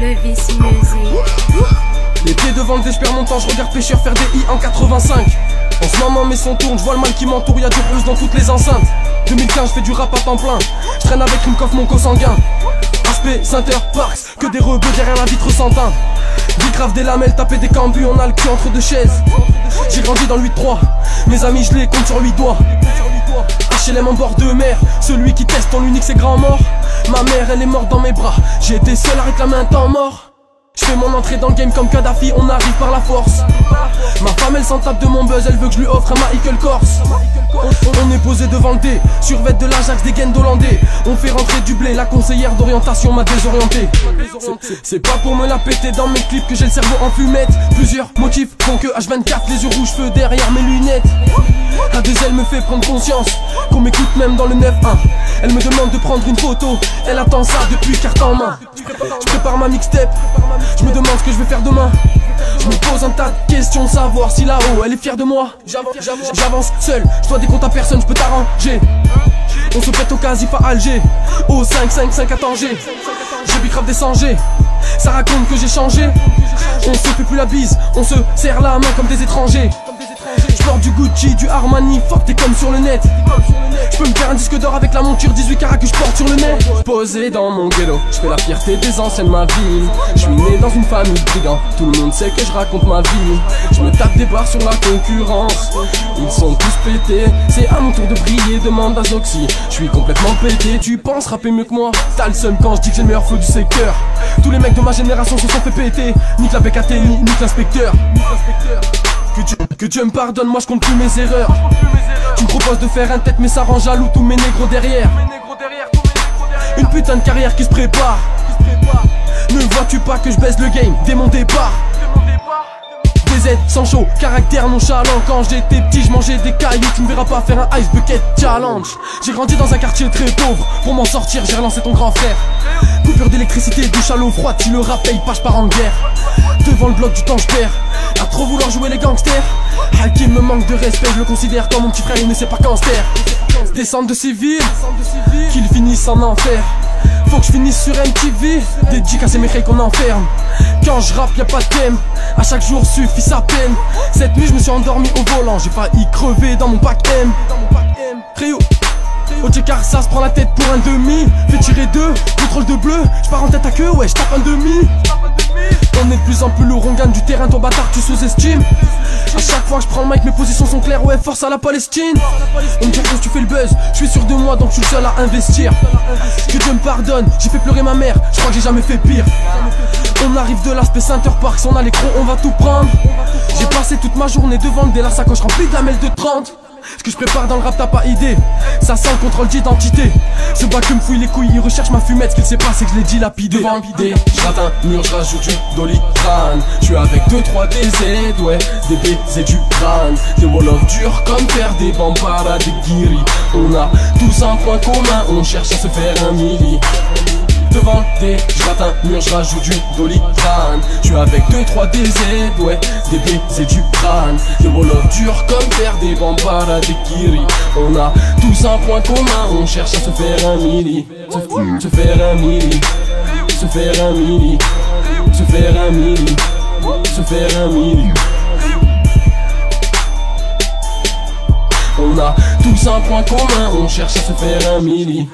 Le vice music. Les pieds devant le dé, je perds mon temps, je regarde pêcheur faire des I en 85. En ce moment mes sons tournent, je vois le mal qui m'entoure, y'a du russe dans toutes les enceintes. 2015 je fais du rap à temps plein, je traîne avec une coffre mon co-sanguin. Aspect, Center, Parks, que des rebeux derrière la vitre sans teint. Vie grave des lamelles, taper des cambus, on a le cul entre deux chaises. J'ai grandi dans le 8-3, mes amis je les compte sur 8 doigts. HLM en bord de mer, celui qui teste ton unique c'est grand mort. Ma mère elle est morte dans mes bras, j'ai été seul à réclamer un temps mort. Je fais mon entrée dans le game comme Kadhafi, on arrive par la force. Ma femme elle s'en tape de mon buzz, elle veut que je lui offre un Michael Kors. On est posé devant le dé, survêt de l'Ajax, des gaines d'Hollandais. On fait rentrer du blé, la conseillère d'orientation m'a désorienté. C'est pas pour me la péter dans mes clips que j'ai le cerveau en fumette. Plusieurs motifs font que H24, les yeux rouges, feu derrière mes lunettes. Un des ailes me fait prendre conscience qu'on m'écoute même dans le 9-1. Elle me demande de prendre une photo, elle attend ça depuis carte en main. Je prépare ma mixtape, je me demande ce que je vais faire demain. Je me pose un tas de questions, savoir si là-haut elle est fière de moi. J'avance seul, je dois des comptes à personne, je peux t'arranger. On se pète au Casif à Alger, au 5-5-5 à Tanger. J'ai bicrave des sangers, ça raconte que j'ai changé. On se fait plus la bise, on se serre la main comme des étrangers. Je porte du Gucci, du Armani, fuck t'es comme sur le net. Je peux me faire un disque d'or avec la monture 18 carats que je porte sur le nez. Posé dans mon ghetto, je fais la fierté des anciens de ma ville. Je suis né dans une famille de brigands, tout le monde sait que je raconte ma vie. Je me tape des barres sur la concurrence, ils sont tous pétés. C'est à mon tour de briller, demande à Zoxy. Je suis complètement pété, tu penses rapper mieux que moi? T'as le seum quand je dis que j'ai le meilleur flow du secteur. Tous les mecs de ma génération se sont fait péter, nique la BKT, nique l'inspecteur. Que Dieu me pardonne, moi je compte plus mes erreurs. Tu me proposes de faire un tête mais ça rend jaloux tous mes négros derrière. Une putain de carrière qui se prépare. Ne vois-tu pas que je baisse le game dès mon départ? DZ sans chaud, caractère nonchalant. Quand j'étais petit je mangeais des cailloux, tu me verras pas faire un ice bucket challenge. J'ai grandi dans un quartier très pauvre, pour m'en sortir j'ai relancé ton grand frère. Coupure d'électricité, douche à l'eau froide, si le rap paye pas je pars en guerre. Devant le bloc du temps je perds, à trop vouloir jouer les gangsters. Hakim me manque de respect, je le considère comme mon petit frère, il ne sait pas quand se taire. Descendre de civils, qu'ils finissent en enfer. Faut que je finisse sur MTV, dédicace et mes reilles qu'on enferme. Quand je rappe y'a pas de thème, à chaque jour suffit sa peine. Cette nuit je me suis endormi au volant, j'ai failli crever dans mon pack M. Rio Car ça se prend la tête pour un demi. Fait tirer deux, contrôle de bleu. Je pars en tête à queue, ouais, je tape un demi. On est de plus en plus lourd, on gagne du terrain, ton bâtard tu sous-estimes. A chaque fois que je prends le mic, mes positions sont claires, ouais, force à la Palestine. On me dit que tu fais le buzz, je suis sûr de moi donc je suis le seul à investir. Que Dieu me pardonne, j'ai fait pleurer ma mère, je crois que j'ai jamais fait pire. On arrive de l'aspect Center Parks, on a l'écran, on va tout prendre. J'ai passé toute ma journée devant le dé, la sacoche remplie de lamelles de 30. Ce que je prépare dans le rap t'as pas idée, ça sent le contrôle d'identité. Ce bac que me fouille les couilles, il recherche ma fumette, ce qu'il sait pas c'est que je l'ai dilapidé. Devant le dé, je rate un mur, je rajoute du doliprane. Je suis avec 2-3 DZ, ouais, des baisers du crâne. Des wall-off durs comme faire des bambara, des guiris. On a tous un point commun, on cherche à se faire un milli. Devant le dé, je rate un mur, je rajoute du doliprane. Je suis avec 2-3 DZ, ouais, des baisers du crâne. Des wall-off durs comme faire des bambara, des kiri. On a tous un point commun, on cherche à se faire un milli. Se faire un milli, se faire un milli, se faire un milli, se faire un milli. On a tous un point commun, on cherche à se faire un milli.